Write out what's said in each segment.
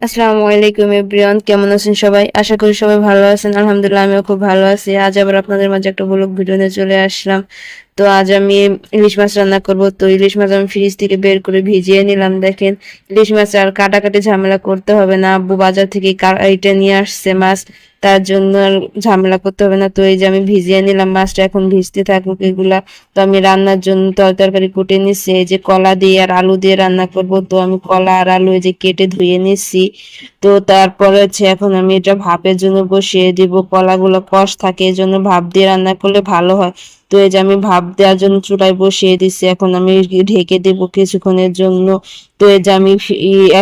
আসসালামু আলাইকুম এভরিওয়ান, কেমন আছেন সবাই? আশা করি সবাই ভালো আছেন। আলহামদুলিল্লাহ আমিও খুব ভালো আছি। আজ আবার আপনাদের মাঝে একটা ব্লগ ভিডিও নিয়ে চলে আসলাম। তো আজ আমি ইলিশ মাছ রান্না করব। তো ইলিশ মাছ আমি ফ্রিজ থেকে বের করে ভিজিয়ে নিলাম। দেখেন, ইলিশ মাছ আর কাটাকাটি ঝামেলা করতে হবে না। আব্বু বাজার থেকে এটা নিয়ে আসছে মাছ, তার জন্য আর ঝামেলা করতে হবে না। তো এই যে আমি ভিজিয়ে নিলাম মাছটা, এখন ভিজতে থাকুক এগুলা। তো আমি রান্নার জন্য তরকারি কুটে নিচ্ছি। এই যে কলা দিয়ে আর আলু দিয়ে রান্না করব। তো আমি কলা আর আলু এই যে কেটে ধুয়ে নিচ্ছি। তো তারপরে হচ্ছে এখন আমি এটা ভাপের জন্য বসিয়ে দিব। কলাগুলো কষ থাকে, এই জন্য ভাপ দিয়ে রান্না করলে ভালো হয়। তো এই যে আমি ভাপ দেওয়ার জন্য চুলায় বসিয়ে দিচ্ছি। এখন আমি ঢেকে দেব কিছুক্ষণের জন্য। তো এই যে আমি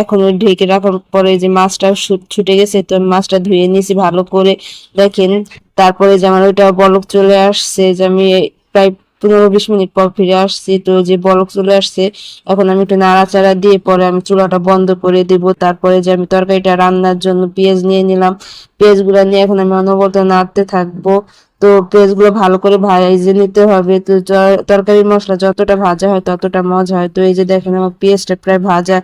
এখন ওই ঢেকে রাখার পরে যে মাছটা ছুটে গেছে, তো আমি মাছটা ধুয়ে নিয়েছি ভালো করে। দেখেন, তারপরে যে আমার ওইটা বলক চলে আসছে, যে আমি প্রায় 15-20 মিনিট পর ফিরে আসছি। তো যে বলক চলে আসছে, এখন আমি একটু নাড়াচাড়া দিয়ে পরে আমি চুলাটা বন্ধ করে দিব। তারপরে যে আমি তরকারিটা রান্নার জন্য পেঁয়াজ নিয়ে নিলাম। পেঁয়াজ গুলা নিয়ে এখন আমি অনবরত নাড়তে থাকবো। তো পেঁয়াজ গুলো ভালো করে ভেজে নিতে হবে। তো তরকারির মশলা যতটা ভাজা হয় ততটা মজা হয়। তো এই যে দেখেন আমার পেঁয়াজটা প্রায় ভাজা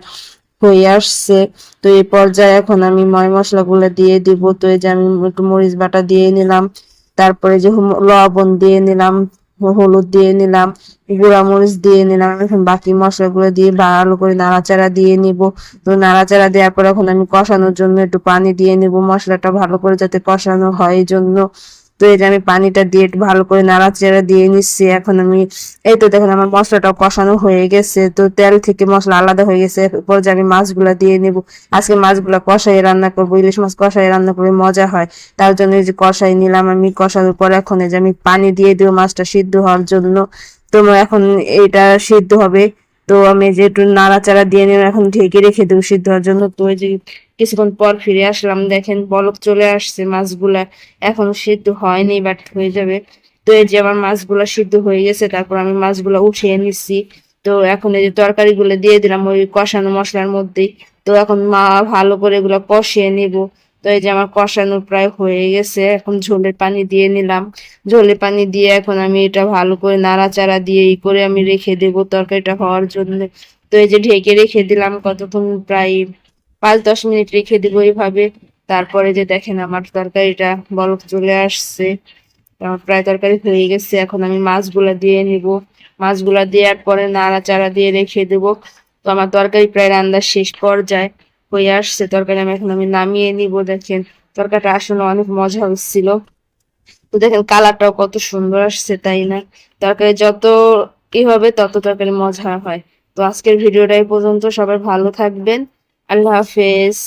হয়ে আসছে। তো এই পর্যায়ে এখন আমি ময় মশলাগুলো দিয়ে দিব। তো এই যে আমি একটু মরিচ বাটা দিয়ে নিলাম, তারপরে যে লবণ দিয়ে নিলাম, হলুদ দিয়ে নিলাম, গুঁড়া মরিচ দিয়ে নিলাম। এখন বাকি মশলাগুলো দিয়ে ভালো করে নাড়াচাড়া দিয়ে নিব। তো নাড়াচাড়া দেওয়ার পর এখন আমি কষানোর জন্য একটু পানি দিয়ে নিব, মশলাটা ভালো করে যাতে কষানো হয় এই জন্য। তো এই যে আমি পানিটা দিয়ে একটু ভালো করে নাড়াচাড়া দিয়ে নিচ্ছি। এখন আমি এই তো দেখেন আমার মশলাটাও কষানো হয়ে গেছে। তো তেল থেকে মশলা আলাদা হয়ে গেছে। এরপর যে আমি মাছগুলা দিয়ে নিব। আজকে মাছগুলা কষাই রান্না করবো, ইলিশ মাছ কষাই রান্না করলে মজা হয়। তার জন্য এই যে কষাই নিলাম আমি। কষানোর পর এখন এই যে আমি পানি দিয়ে দিব মাছটা সিদ্ধ হওয়ার জন্য। তো এখন এটা সিদ্ধ হবে। তো আমি যে একটু নাড়াচাড়া দিয়ে নিলাম, এখন ঢেকে রেখে দেবো সিদ্ধ হওয়ার জন্য। তো এই যে কিছুক্ষণ পর ফিরে আসলাম, দেখেন বলক চলে আসছে মাছগুলা। এখনো সিদ্ধ হয়নি, বাট হয়ে যাবে। তো এই যে আমার মাছগুলা সিদ্ধ হয়ে গেছে, তারপর আমি মাছগুলা উঠিয়ে নিচ্ছি। তো এখন এই যে তরকারিগুলো দিয়ে দিলাম ওই কষানো মশলার মধ্যেই। তো এখন ভালো করে এগুলো কষিয়ে নিব। তো এই যে আমার কষানো প্রায় হয়ে গেছে, এখন ঝোলের পানি দিয়ে নিলাম। ঝোলের পানি দিয়ে এখন আমি এটা ভালো করে নাড়াচাড়া দিয়ে করে আমি রেখে দেবো তরকারিটা হওয়ার জন্য। তো এই যে ঢেকে রেখে দিলাম কতক্ষণ, প্রায় 5-10 মিনিট রেখে দেবো এইভাবে। তারপরে যে দেখেন আমার তরকারিটা বলক চলে আসছে। আমার প্রায় তরকারি হয়ে গেছে, এখন আমি মাছগুলা দিয়ে নিব। মাছগুলা দেওয়ার পরে নাড়াচাড়া দিয়ে রেখে দেবো। তো আমার তরকারি প্রায় রান্নার শেষ পর্যায়ে হয়ে আসছে তরকারি। আমি নামিয়ে নিব। দেখেন তরকারিটা আসলে অনেক মজা হচ্ছিল। তো দেখেন কালারটাও কত সুন্দর আসছে, তাই না? তরকারি যত হবে তত তরকারি মজা হয়। তো আজকের ভিডিওটা এই পর্যন্ত। সবাই ভালো থাকবেন। আল্লাহ হাফেজ।